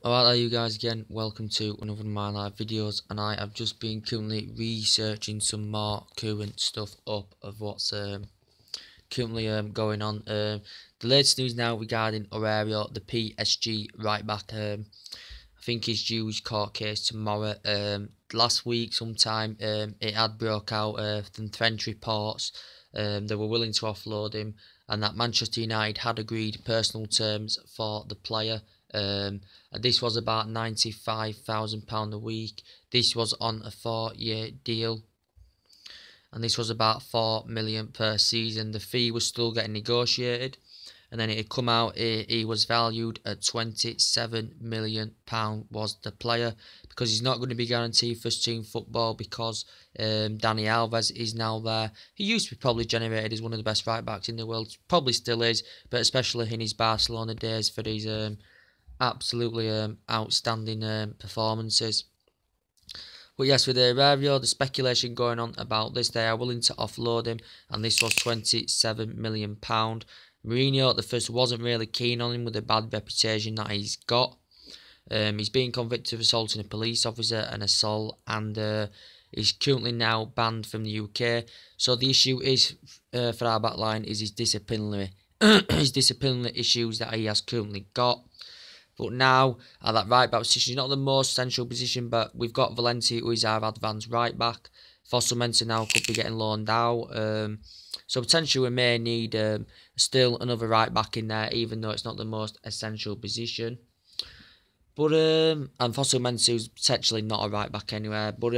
Alright, you guys again, welcome to another of my live videos, and I have just been currently researching some more current stuff up of what's currently going on. The latest news now regarding Aurier, the PSG right back. I think he's due his court case tomorrow. Last week sometime it had broke out from French reports. They were willing to offload him, and that Manchester United had agreed personal terms for the player. And this was about £95,000 a week. This was on a 4-year deal, and this was about $4 million per season. The fee was still getting negotiated, and then it had come out. He was valued at £27 million was the player, because he's not going to be guaranteed first team football because Dani Alves is now there. He used to be probably generated as one of the best right backs in the world, probably still is, but especially in his Barcelona days for his absolutely outstanding performances. But yes, with Aurier, the speculation going on about this, they are willing to offload him, and this was £27 million. Mourinho at the first wasn't really keen on him with the bad reputation that he's got. He's been convicted of assaulting a police officer and assault, and he's currently now banned from the UK. So the issue is for our back line is his disciplinary issues that he has currently got. But now, at that right back position, not the most central position, but we've got Valencia, who is our advanced right back. Fossil-Mensah now could be getting loaned out. So potentially we may need still another right back in there, even though it's not the most essential position. But and Fossil-Mensah is potentially not a right back anywhere. But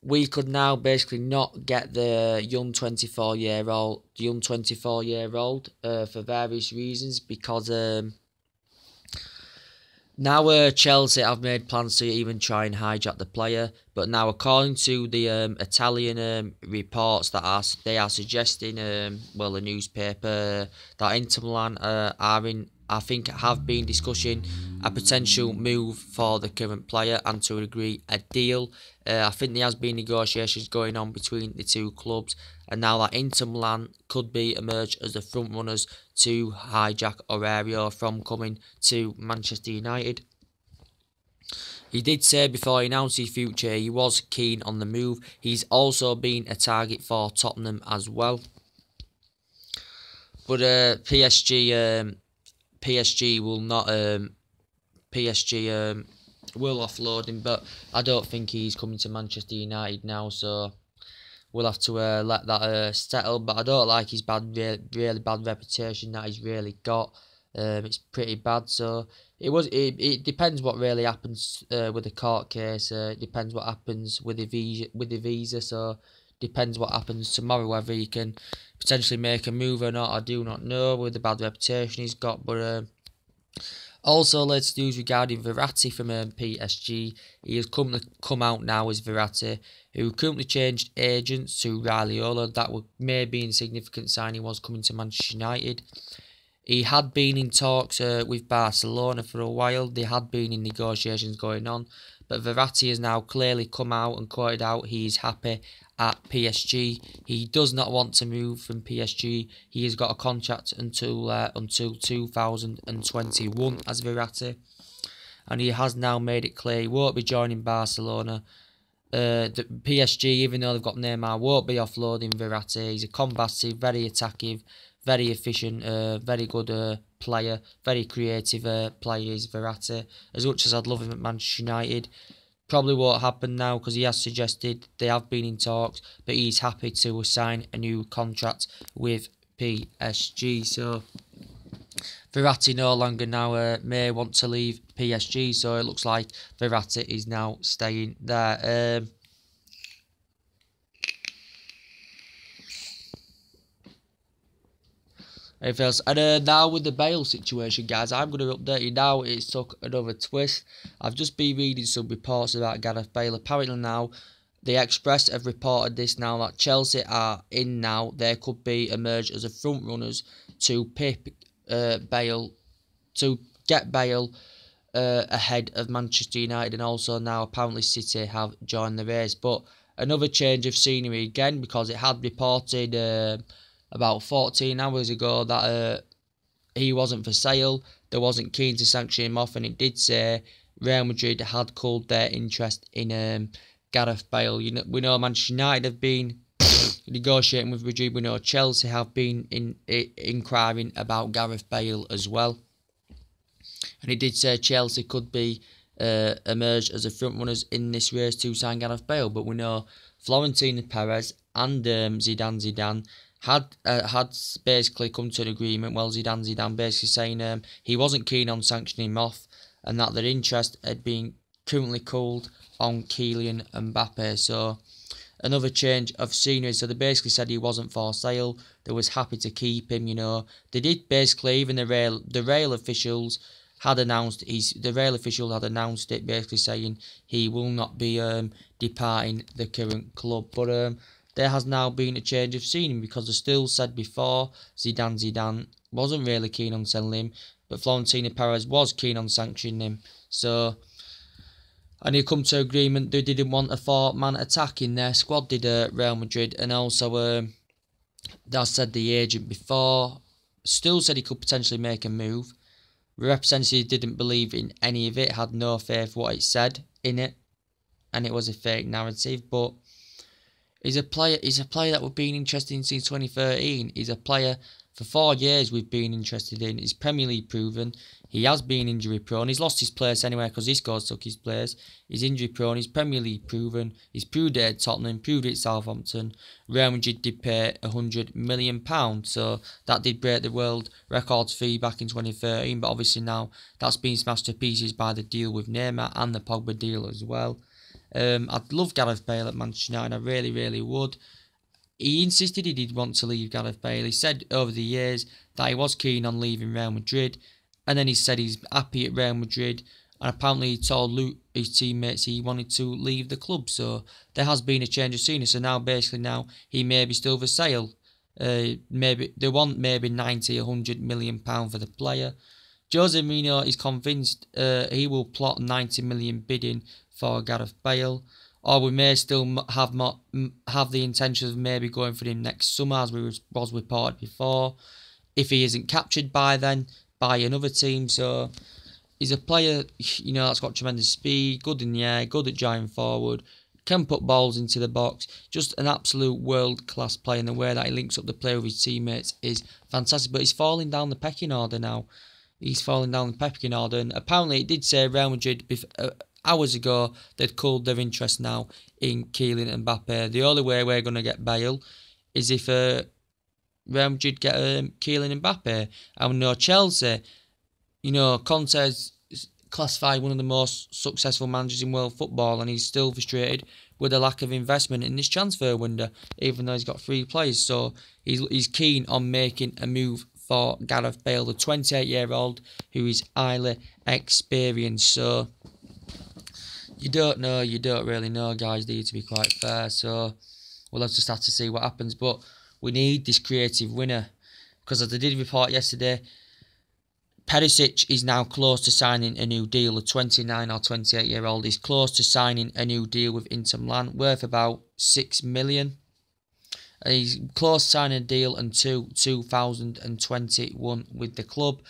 we could now basically not get the young 24-year-old for various reasons, because now Chelsea have made plans to even try and hijack the player, but now according to the Italian reports that they are suggesting, the newspaper, that Inter Milan have been discussing a potential move for the current player and to agree a deal. I think there has been negotiations going on between the two clubs, and now that Inter Milan could be emerged as the front runners to hijack Aurier from coming to Manchester United. He did say before he announced his future he was keen on the move. He's also been a target for Tottenham as well. But PSG will not. PSG will offload him, but I don't think he's coming to Manchester United now. So we'll have to let that settle. But I don't like his really bad reputation that he's really got. It's pretty bad. So it depends what really happens with the court case. It depends what happens with the visa. So depends what happens tomorrow, whether he can potentially make a move or not. I do not know with the bad reputation he's got. But also, latest news regarding Verratti from PSG. He has come out now as Verratti, who currently changed agents to Raiola. That may be a significant sign he was coming to Manchester United. He had been in talks with Barcelona for a while. They had been in negotiations going on, but Verratti has now clearly come out and quoted out he is happy at PSG. He does not want to move from PSG. He has got a contract until 2021 as Verratti, and he has now made it clear he won't be joining Barcelona. The PSG, even though they've got Neymar, won't be offloading Verratti. He's a combative, very attacking, very efficient, very good player, very creative player is Verratti. As much as I'd love him at Manchester United, probably won't happen now, because he has suggested they have been in talks, but he's happy to sign a new contract with PSG. So Verratti no longer now may want to leave PSG, so it looks like Verratti is now staying there. And now with the Bale situation, guys, I'm going to update you now. It's took another twist. I've just been reading some reports about Gareth Bale. Apparently now, the Express have reported this now, that Chelsea are in now. They could be emerged as the front runners to pip Bale, to get Bale ahead of Manchester United, and also now apparently City have joined the race. But another change of scenery again, because it had reported about 14 hours ago that he wasn't for sale. They wasn't keen to sanction him off, and it did say Real Madrid had called their interest in Gareth Bale. We know Manchester United have been negotiating with Madrid. We know Chelsea have been inquiring about Gareth Bale as well. And it did say Chelsea could be emerged as the front runners in this race to sign Gareth Bale. But we know Florentino Perez and Zidane had basically come to an agreement. Well, Zidane basically saying he wasn't keen on sanctioning him off, and that their interest had been currently cooled on Kylian Mbappe. So another change of scenery. So they basically said he wasn't for sale. They was happy to keep him. They did basically, even the rail officials had announced the rail official had announced it, basically saying he will not be departing the current club. But there has now been a change of scenery, because they still said before Zidane wasn't really keen on selling him, but Florentino Perez was keen on sanctioning him. So, and he come to agreement they didn't want a 4-man attack in their squad, did Real Madrid. And also, that said the agent before still said he could potentially make a move. The representative didn't believe in any of it, had no faith what it said in it, and it was a fake narrative. But he's a player that we've been interested in since 2013. He's a player for 4 years we've been interested in. He's Premier League proven. He has been injury prone. He's lost his place anyway because his scores took his place. He's injury prone. He's Premier League proven. He's proved it at Tottenham, proved it at Southampton. Real Madrid did pay £100 million. So that did break the world records fee back in 2013. But obviously now that's been smashed to pieces by the deal with Neymar and the Pogba deal as well. I'd love Gareth Bale at Manchester United. I really, really would. He insisted he did want to leave Gareth Bale. He said over the years that he was keen on leaving Real Madrid. And then he said he's happy at Real Madrid. And apparently he told his teammates he wanted to leave the club. So there has been a change of scenery. So now he may be still for sale. Maybe they want maybe 90, 100 million pound for the player. Jose Mourinho is convinced he will plot 90 million bidding for Gareth Bale. Or we may still have the intention of maybe going for him next summer, as was reported before, if he isn't captured by then by another team. So he's a player, that's got tremendous speed, good in the air, good at driving forward, can put balls into the box. Just an absolute world-class player, and the way that he links up the play with his teammates is fantastic. But he's falling down the pecking order now. He's falling down the pecking order, and apparently it did say Real Madrid hours ago they'd called their interest now in Kylian Mbappe. The only way we're going to get Bale is if Real Madrid get Kylian Mbappe. And we know Chelsea, Conte's classified one of the most successful managers in world football, and he's still frustrated with the lack of investment in this transfer window, even though he's got 3 players. So he's keen on making a move for Gareth Bale, the 28-year-old who is highly experienced. So you don't really know, guys, do you, to be quite fair. So we'll just have to see what happens. But we need this creative winner, because as I did report yesterday, Perisic is now close to signing a new deal. The 29 or 28-year-old is close to signing a new deal with Inter Milan, worth about £6 million. He's close to signing a deal until 2021 with the club.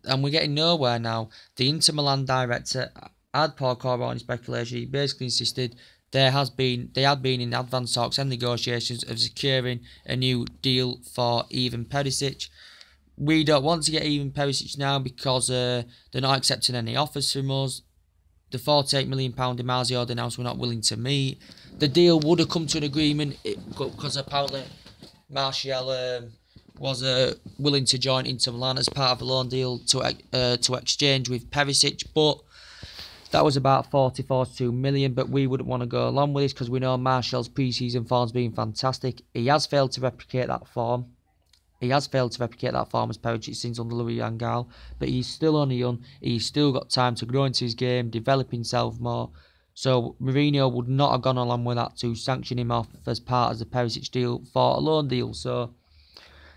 And we're getting nowhere now. The Inter Milan director had Paul Corber on speculation. He basically insisted they had been in advanced talks and negotiations of securing a new deal for Ivan Perisic. We don't want to get Ivan Perisic now because they're not accepting any offers from us. The £48 million Di Marzio announced we're not willing to meet. The deal would have come to an agreement because apparently Martial was willing to join Inter Milan as part of a loan deal to exchange with Perisic, but that was about 42 million. But we wouldn't want to go along with this because we know Martial's pre-season form's been fantastic. He has failed to replicate that form. As Perisic since under Louis van Gaal, but he's still only young. He's still got time to grow into his game, develop himself more. So Mourinho would not have gone along with that to sanction him off as part of the Perisic deal for a loan deal. So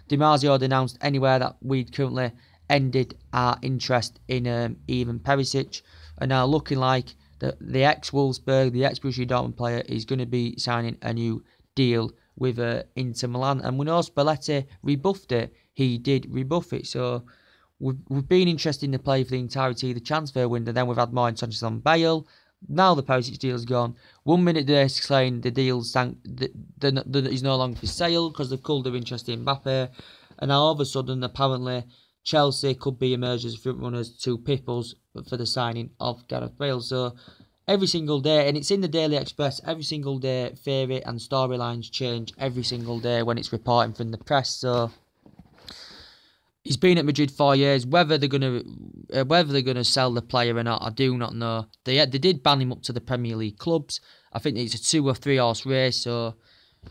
Di Marzio had announced anywhere that we'd currently ended our interest in Ivan Perisic, and now looking like the ex-Wolfsburg, the ex-Borussia Dortmund player is going to be signing a new deal with Inter Milan. And we know Spalletti rebuffed it. He did rebuff it. So we've been interested in the player for the entirety of the transfer window. Then we've had more intentions on Bale. Now the Perisic deal's gone. 1 minute they're saying the deal's is no longer for sale because they've culled their interest in Mbappe. And now all of a sudden, apparently, Chelsea could be emerged as front runners to Pipples for the signing of Gareth Bale. So every single day, and it's in the Daily Express, every single day, theory and storylines change every single day when it's reporting from the press. So he's been at Madrid 4 years. Whether they're gonna sell the player or not, I do not know. They did ban him up to the Premier League clubs. I think it's a 2 or 3 horse race. So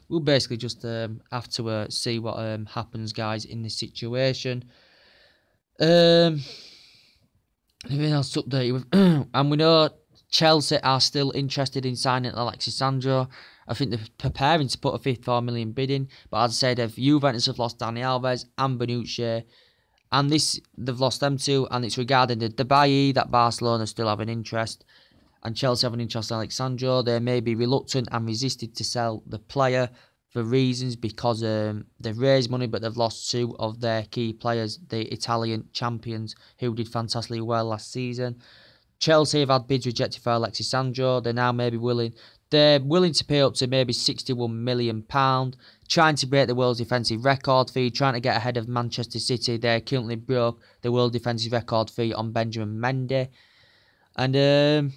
we'll basically just have to see what happens, guys, in this situation. Anything else to update you with? And we know Chelsea are still interested in signing Alexis Sandro. I think they're preparing to put a 54 million bid in. But as I said, Juventus have lost Dani Alves and Bonucci. And they've lost them too. And it's regarding the Dubai that Barcelona still have an interest. And Chelsea have an interest in Alex Sandro. They may be reluctant and resisted to sell the player for reasons because they've raised money, but they've lost 2 of their key players, the Italian champions, who did fantastically well last season. Chelsea have had bids rejected for Alexis Sandro. They're now maybe willing. They're willing to pay up to maybe £61 million, trying to break the world's defensive record fee, trying to get ahead of Manchester City. They currently broke the world defensive record fee on Benjamin Mendy. And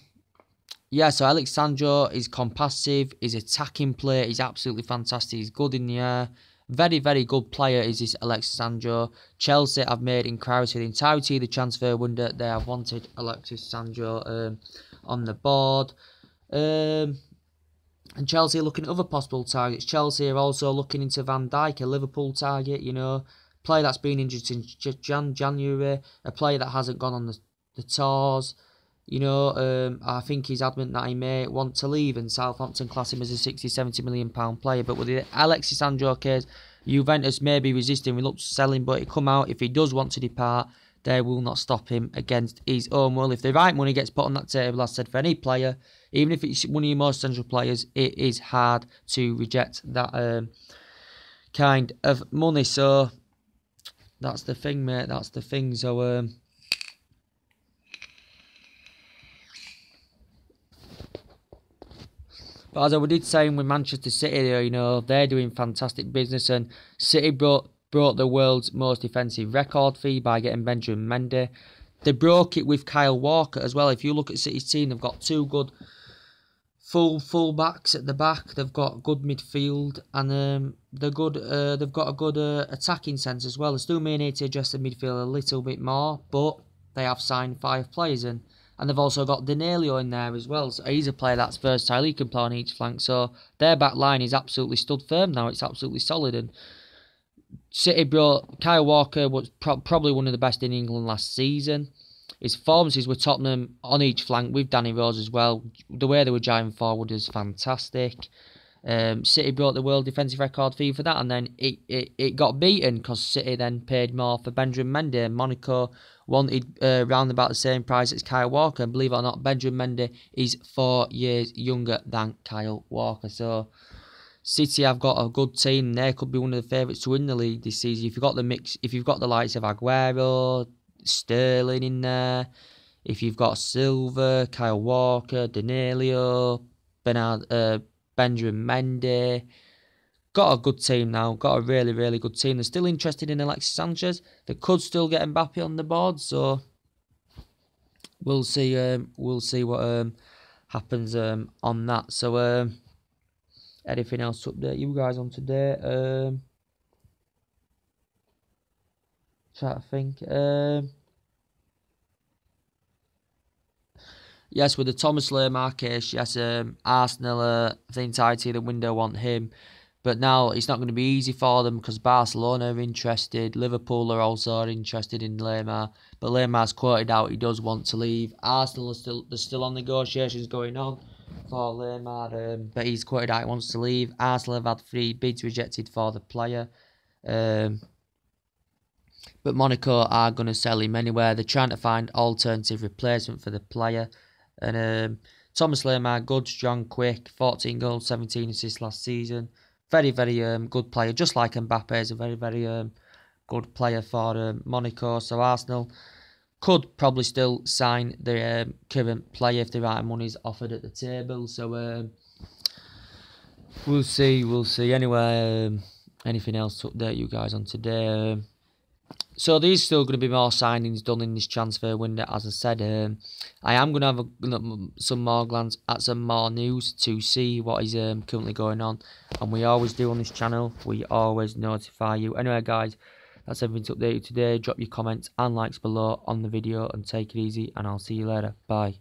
yeah, so Alex Sandro is compassive, he's attacking player, he's absolutely fantastic, he's good in the air. Very, very good player is this Alexis Sandro. Chelsea have made inquiries for the entirety of the transfer window. They have wanted Alexis Sandro on the board. And Chelsea are looking at other possible targets. Chelsea are also looking into Van Dijk, a Liverpool target, you know. Player that's been injured since January. A player that hasn't gone on the tours. You know, I think he's adamant that he may want to leave, and Southampton class him as a 60-70 million pound player. But with the Alexis Sandro case, Juventus may be resisting, reluctant to sell him, but it come out if he does want to depart, they will not stop him against his own will. If the right money gets put on that table, as I said, for any player, even if it's one of your most essential players, it is hard to reject that kind of money. So that's the thing, mate. That's the thing. So but as I did saying with Manchester City, you know, they're doing fantastic business, and City broke the world's most defensive record fee by getting Benjamin Mendy. They broke it with Kyle Walker as well. If you look at City's team, they've got 2 good full backs at the back. They've got good midfield, and they're good. They've got a good attacking sense as well. They still may need to adjust the midfield a little bit more, but they have signed 5 players in. And they've also got Danilo in there as well. So he's a player that's versatile. He can play on each flank. So their back line is absolutely stood firm now. It's absolutely solid. And City brought Kyle Walker, was probably one of the best in England last season. His performances with Tottenham on each flank with Danny Rose as well. The way they were driving forward is fantastic. City brought the world defensive record fee for that, and then it got beaten because City then paid more for Benjamin Mendy. Monaco wanted round about the same price as Kyle Walker, and believe it or not, Benjamin Mendy is 4 years younger than Kyle Walker. So City have got a good team. They could be one of the favourites to win the league this season. If you've got the mix, if you've got the likes of Aguero, Sterling in there, if you've got Silva, Kyle Walker, Danilo, Benjamin Mendy, got a good team now. Got a really, really good team. They're still interested in Alexis Sanchez. They could still get Mbappe on the board. So we'll see. We'll see what happens on that. So anything else to update you guys on today? Try to think. Yes, with the Thomas Lemar case, yes, Arsenal, the entirety of the window want him. But now it's not going to be easy for them because Barcelona are interested. Liverpool are also interested in Lemar. But Lemar's quoted out he does want to leave. Arsenal are still on negotiations going on for Lemar. But he's quoted out he wants to leave. Arsenal have had 3 bids rejected for the player. But Monaco are going to sell him anywhere. They're trying to find alternative replacement for the player. And Thomas Lemar, good, strong, quick, 14 goals, 17 assists last season. Very, very good player. Just like Mbappe is a very, very good player for Monaco. So Arsenal could probably still sign the current player if the right money's offered at the table. So we'll see. Anyway, anything else to update you guys on today? So there's still going to be more signings done in this transfer window, as I said. I am going to have some more glance at some more news to see what is currently going on. And we always do on this channel. We always notify you. Anyway, guys, that's everything to update you today. Drop your comments and likes below on the video and take it easy. And I'll see you later. Bye.